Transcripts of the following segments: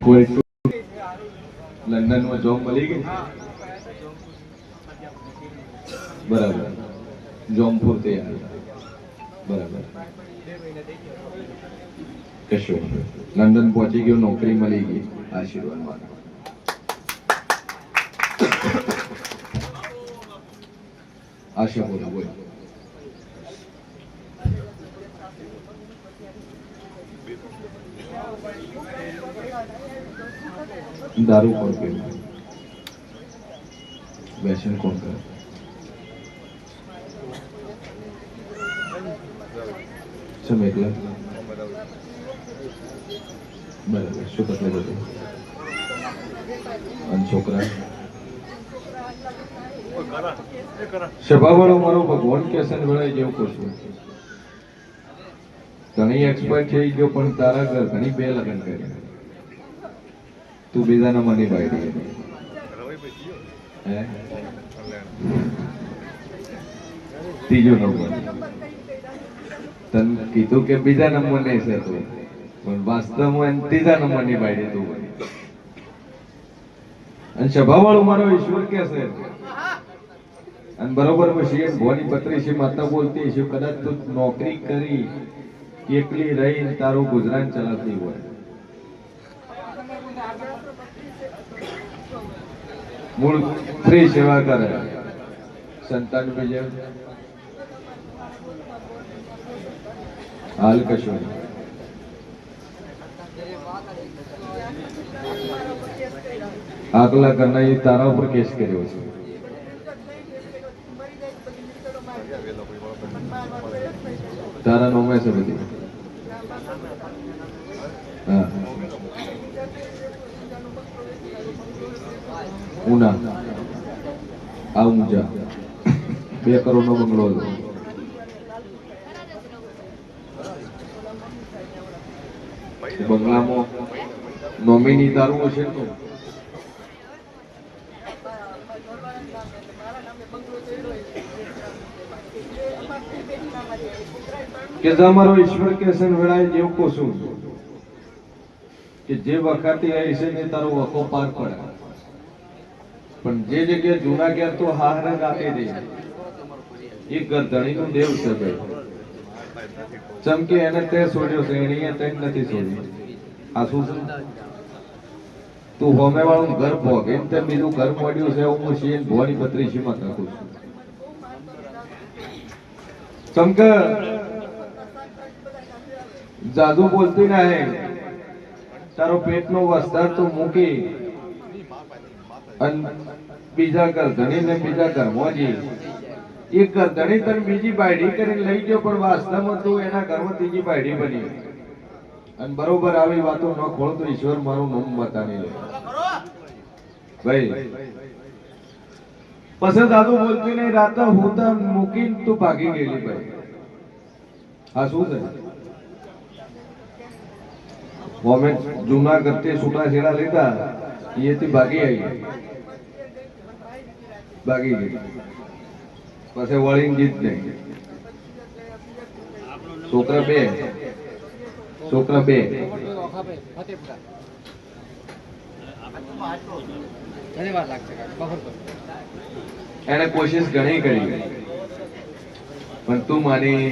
કોઈ લંડનમાં જોબ મળી ગઈ બરાબર જોમપુર તૈયાર બરાબર કશું લંડન પહોંચી ગયો નોકરી મળી ગઈ આશીર્વાદ માનો આશા બોલો બોલો दारू कौन पी व्यसन कौन करे समेटला बराबर શું તકલીફ હતી અને છોકરા સ્વભાવવાળો મારો ભગવાન કેસન વળાઈ જેવું કશું ઘણી એક્સપર્ટ થઈ ગયો પણ તારા ઘર ઘણી બે લગ્ન કર્યા તું બીજાના મની બાઈ ત્રીજો નંબર તને કીધું કે બીજા નંબર નહીં છે તું પણ વાસ્તવમાં ત્રીજા નંબર ની બાઈ તું અને સ્વભાવવાળો મારો ઈશ્વર કે છે અને બરોબર પછી ભોની પત્રી માતા બોલતી છે કદાચ તું નોકરી કરી એકલી રહી તારું ગુજરાન ચલાવતી હોય મૂળ સ્ત્રી સેવા કરે સંતાન બીજે હાલ કશું આગલા કરના એ તારા ઉપર કેસ કર્યો છે તારા નોમે છે બધી હા ઉના આ ઊંઝા 2 કરોડ નો બંગલો હતો બંગલામાં નોમિની તારું હશે તો કે તમારો ઈશ્વર કેસન વેળાએ જેવું કોશું કે જે વખતે હશે ને તારો વખો પાર પડે પણ જે જગ્યાએ જૂના ગયા તો હારા ગાતી દે એક ગરધણી નું દેવ છે ભાઈ ચમકે એને તે છોડ્યો છે એની તે નથી છોડ્યો આ શું છે તું હોમે વાળું ઘર ભોગે તે બીજું ઘર મોડ્યું છે હું શીન ભોની પત્રીસી માં રાખું છું ચમકે જાદુ બોલતી ના હે તારો પેટનો વસ્તાર તો મૂકી બીજા ગરધણી ને બીજા ઘરમાં જઈ એક ગરધણી તને બીજી બાયડી કરીને લઈ ગયો પણ વાસ્તવમાં તું એના ઘરમાં ત્રીજી બાયડી બની અને બરોબર આવી વાતો ન ખોળ તો ઈશ્વર મારું નામ બતાવી લે ભાઈ પછી દાદુ બોલતી નહીં રાતે હું તો મૂકીને તું ભાગી ગયેલી ભાઈ આ શું છે મોમેન્ટ જૂના કરતે છૂટા છેડા લીધા એથી ભાગી આવી ભાગી ગઈ પછી વળીને જીત નહીં છોકરા બે એને કોશિશ ઘણી કરી પણ તું માની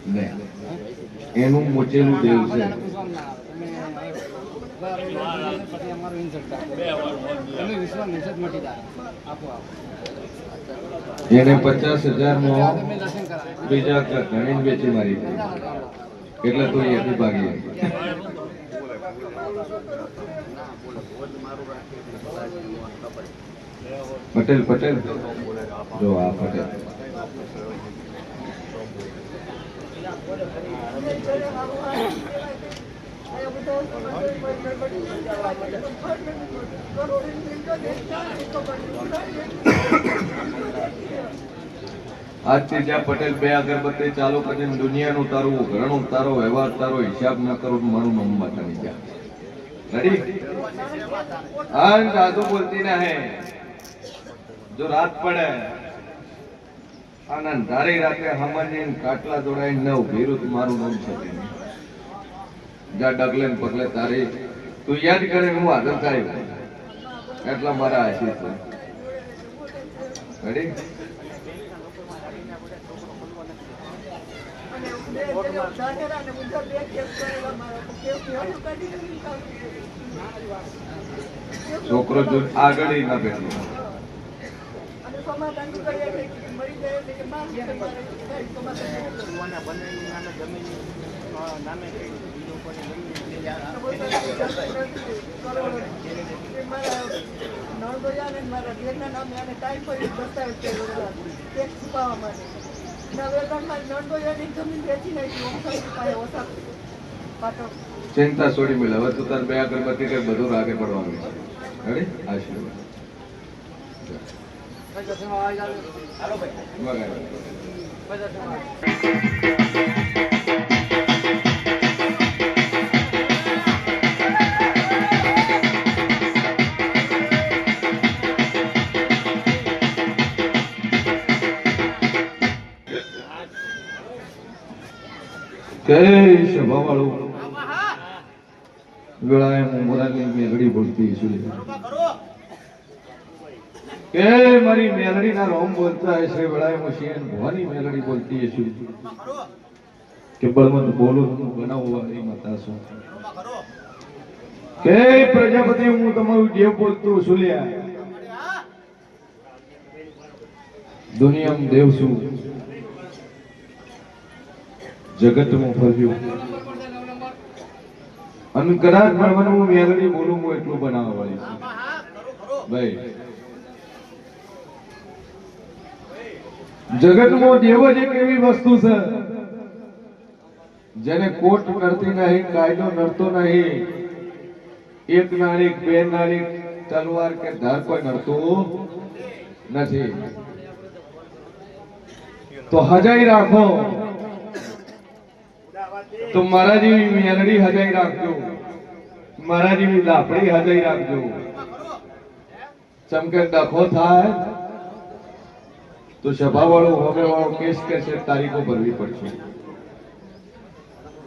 નહીં એનું મોચેલું દેવ છે એને 50,000 માં બીજા ઘણી વેચી મારી એટલે તો એથી ભાગી પટેલ જો આ પટેલ આજથી જ્યાં પટેલ 2 અગરબત્તી ચાલુ કરીને દુનિયાનું તારું ઘરનું તારો વ્યવહાર તારો હિસાબ ના કરું મારું નામ માતાની જ્યાં રેડી આ જાદુ બોલતી ના હે જો રાત પડે આનંદ ધારી રાતે હમની કાટલા જોડાઈ ન ઉભી મારું નામ છે જા ડગલે પગલે તારી તું યાદ કરે હું હાજર થાય એટલા મારા આશીષ છે. રેડી? છોકરો જો આગળ ના બેઠો ચિંતા છોડી મેળ. હવે તું તાર બે અગરબત્તી કઈ બધું આગળ પડવાનું છે. રેડી? આશીર્વાદ સભા વાળું વેળાએ હું મોરાની મેલડી બોલતી છું કે મારી મેલડી ના રોમ બોલતા હશે. વેળાએ હું શિયન ભવાની મેલડી બોલતી છું કે બળવંત બોલો હું બનાવવાની માતા છું કે પ્રજાપતિ હું તમારું જે બોલતું છું લ્યા દુનિયામાં દેવ છું જગતમાં ફર્યું અને કદાચ ભણવાનું હું મેલડી બોલું હું એટલું બનાવવા વાળી છું ભાઈ. જગતમાં દેવ જ એક એવી વસ્તુ છે જેને કોર્ટ કરતી નહીં, કાયદો નડતો નહીં, એક નાળી બે નાળી તલવાર કે ધાર કોઈ નડતું નથી. તો હજાઈ રાખો તો મારા જેવી મેલડી હજાઈ રાખજો, મારા જેવી લાપડી હજાઈ રાખજો. ચમકે ડખો થાય તો સભા વાળો હોમે વાળો કેસ કરશે, તારીખો ભરવી પડશે.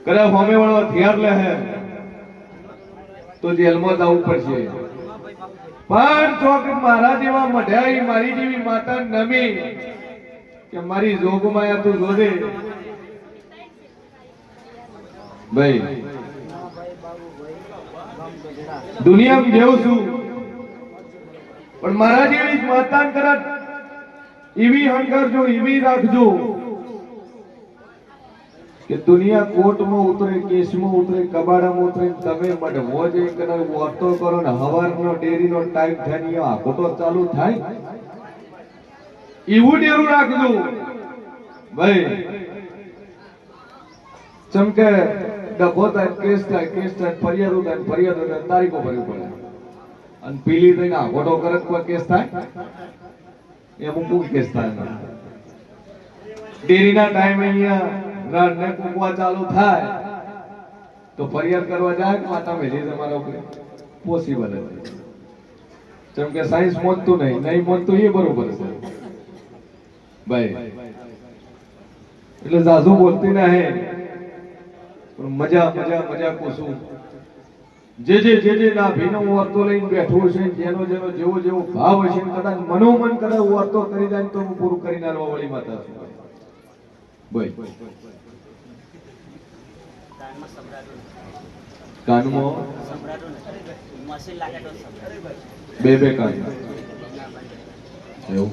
કદાચ હોમે વાળો હથિયાર લે તો જેલમાં જવું પડશે. પણ ચોક મારા જેવા મઢાઈ મારી જેવી માતા નમી કે મારી જોગમાં તું જોજે ભાઈ. દુનિયામાં જેવું છું પણ મારા જેવી માતા કદાચ એવી હંકારજો, એવી રાખજો કે દુનિયા કોર્ટમાં ઉતરે, કેસમાં ઉતરે, કબાડામાં ઉતરે, તમે મઢવો જઈ કદાચ વાતો કરો ને હવારનો ડેરીનો ટાઈમ થાય આખો તો ચાલુ થાય એવું ડેરું રાખજો ભાઈ. ચમકે ડખો થાય, કેસ થાય, ફરિયાદો થાય, ફરિયાદો થાય, તારીખો ભરવી પડે. અને પીલી થઈને આખોટો કરે કોઈ કેસ થાય એમ કોઈ કેસ થાય. ડેરીના ટાઈમે અહીંયા રાત ને કુકવા ચાલુ થાય તો ફરિયાદ કરવા જાય કે માતા મેલી તમારા ઉપર પોસિબલ નથી. જેમ કે સાયન્સ મોનતું નહીં મોનતું એ બરોબર છે ભાઈ. એટલે જાજુ બોલતી નહીં પણ મજા મજા મજા કોશું જે ના ભીનો વર્તો લઈને બેઠો છે, જેનો જેવો જેવો ભાવ હશે કદાચ મનોમન કદાચ વર્તો કરી જાય તો હું પૂરું કરી નાખવા વાળી માતા છું ભાઈ. કાનમાં બે કાન એવું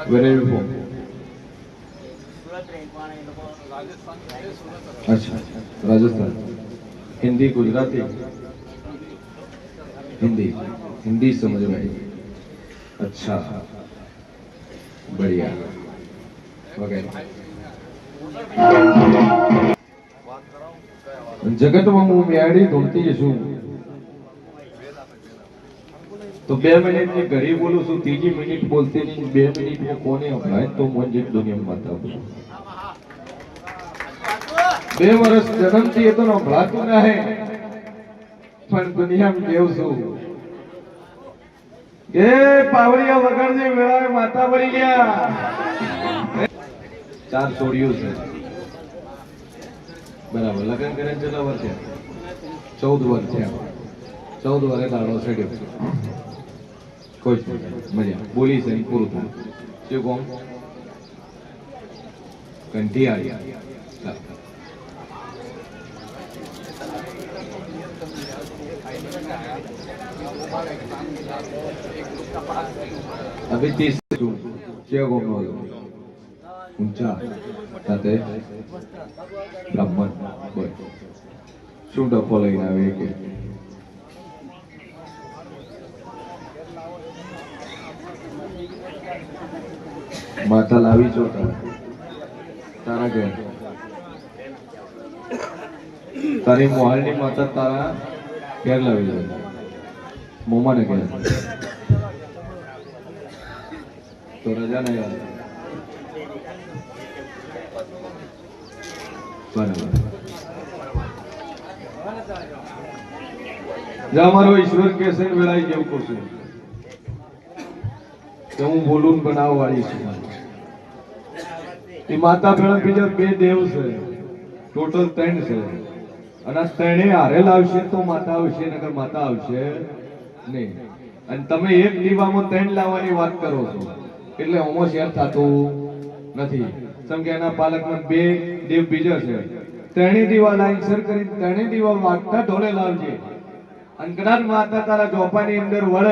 વેર આર યુ ફ્રોમ? अच्छा राजस्थान. हिंदी गुजराती? हिंदी समझ में आई. अच्छा बढ़िया वगैरह. જગતમાં હું મેળી ધૂમતી છું તો 2 મિનિટની ઘડી બોલું છું, 3જી મિનિટ બોલતી નહીં, 2 મિનિટ કોને અપનાય તો મોંજી દુનિયામાં માતા છું. 2 વર્ષ જન્મથી એ તો સંભળાતું નહીં પણ દુનિયામાં કેવું છું કે પાવડિયા વગર જે વેળાએ માતા પડી ગયા. 4 છોડ્યું છે બરાબર લગ્ન કરે કેટલા વર્ષ થયા? 14 વર્ષ થયા. 14 વર્ષે દાડો સડ્યો. કોઈ જ મજા બોલી છે પૂરું થાય. શું કોમ કંઠિયાળી. अभी 30 क्या कोम नो ઊંચા સાથે બ્રાહ્મણ બોલ શું ડફો લઈને આવે કે માતા લાવી છો તારા ઘેર તારી મોહાલની માતા તારા ઘેર લાવી છે મોમાને ઘેર તો રજા નહીં આવે બરાબર અમારો ઈશ્વર કેસે વેળાઈ જેવું કરશું કે હું બોલું બનાવવા વાળી છું એ માતા પેલા બીજા 2 દેવ છે ટોટલ 3 છે અને ત્રણે હારે લાવશે તો માતા આવશે નકર માતા આવશે નહીં અને તમે એક દીવામાં 3 લાવવાની વાત કરો છો એટલે ઓમો શેર થતું નથી સમ કે એના પાલકમાં 2 દેવ બીજા છે ત્રણે દીવા લાઈન સર કરી ત્રણે દીવા વાગતા ઢોલે લાવજે અને કદાચ માતા તારા જોપાની અંદર વળે